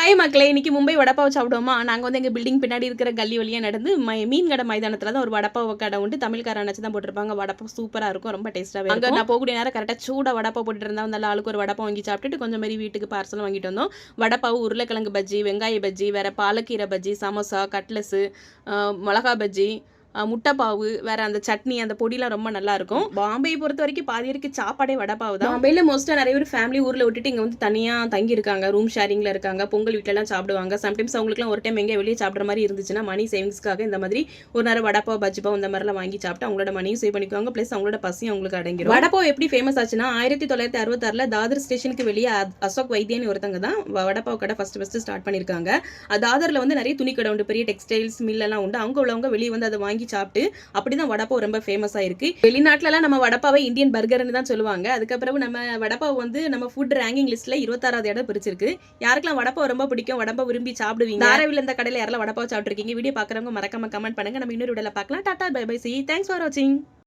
Hi மக்களே, இன்னைக்கு மும்பை வடப்பாவ் சாப்பிடுவோமா? நாங்கள் வந்து எங்கள் பில்டிங் பின்னாடி இருக்கிற கல்லி வழியாக நடந்து மீன் கடை மைதானத்தில் தான் ஒரு வடப்பாவ கடை உண்டு. தமிழ்கார அணைச்சி தான் போட்டிருப்பாங்க. வடப்பாவ் சூப்பராக இருக்கும், ரொம்ப டேஸ்ட்டாகவே இருக்கும். அங்கே நான் போகக்கூடிய நேரம் கரெக்டாக சூடாக வடப்பாவ் போட்டுட்டு இருந்தால் வந்து ஆளுக்கு ஒரு வடப்பாவ் வாங்கி சாப்பிட்டுட்டு கொஞ்சம் மாதிரி வீட்டுக்கு பார்சலும் வாங்கிட்டு வந்தோம். வடப்பாவ், உருளைக்கிழங்கு பஜ்ஜி, வெங்காய பஜ்ஜி, வேறு பாலக்கீரை பஜ்ஜி, சமோசா, கட்லஸு, மிளகா பஜ்ஜி, முட்டைப்பாவு, வேற அந்த சட்னி, அந்த பொடிலாம் ரொம்ப நல்லா இருக்கும். பாம்பேயை பொறுத்த வரைக்கும் பாதி வரைக்கும் சாப்பாடே வடப்பாவு தான். பாம்பேல மோஸ்ட்டாக நிறைய பேர் ஃபேமிலி ஊரில் விட்டுட்டு இங்கே வந்து தனியாக தங்கி இருக்காங்க, ரூம் ஷேரிங்கில் இருக்காங்க, பொங்கல் வீட்டிலலாம் சாப்பிடுவாங்க. சம்டைம்ஸ் அவங்களுக்குலாம் ஒரு டைம் எங்கே வெளியே சாப்பிட்ற மாதிரி இருந்துச்சுன்னா மணி சேவிங்ஸ்க்காக இந்த மாதிரி ஒரு நேரம் வடப்பாவ், பஜ்ஜிப்பாவ் இந்த மாதிரிலாம் வாங்கி சாப்பிட்டு அவங்களோட மணியும் சேவ் பண்ணிக்குவாங்க. ப்ளஸ் அவங்களோட பசியும் அவங்களுக்கு அடங்கிடும். வடப்பாவ் எப்படி ஃபேமஸ் ஆச்சுன்னா 1966 தாதர் ஸ்டேஷனுக்கு வெளியே அசோக் வைத்தியன்னு ஒருத்தங்க தான் வடப்பாவ் கடை ஃபர்ஸ்ட் ஸ்டார்ட் பண்ணியிருக்காங்க. தாதரில் வந்து நிறைய துணி கடை உண்டு, பெரிய டெக்ஸ்டைல்ஸ் மில்லெல்லாம் உண்டு. அவங்க உள்ளவங்க வெளியே வந்து அதை வாங்கி சாப்பிட்டு அப்படிதான் வடப்பாவ் ரொம்ப ஃபேமஸா இருக்கு. வெளிநாட்டுலலாம் நம்ம வடப்பாவை இந்தியன் பர்கர்னு தான் சொல்லுவாங்க. அதுக்கப்புறம் நம்ம வடப்பாவ் வந்து நம்ம ஃபுட் ரேங்கிங் லிஸ்ட்ல 26வது இடம் பிடிச்சிருக்கு. யாருக்கெல்லாம் வடப்பாவ் ரொம்ப பிடிக்கும், வடப்பாவ் விரும்பி சாப்பிடுவீங்க, தாராவில இந்த கடையில யாரெல்லாம் வடப்பாவ் சாப்பிட்டுருக்கீங்க, வீடியோ பார்க்குறவங்க மறக்காம கமெண்ட் பண்ணுங்க. நம்ம இன்னொரு வீடியோல பார்க்கலாம். Tata bye bye, see you, thanks for watching.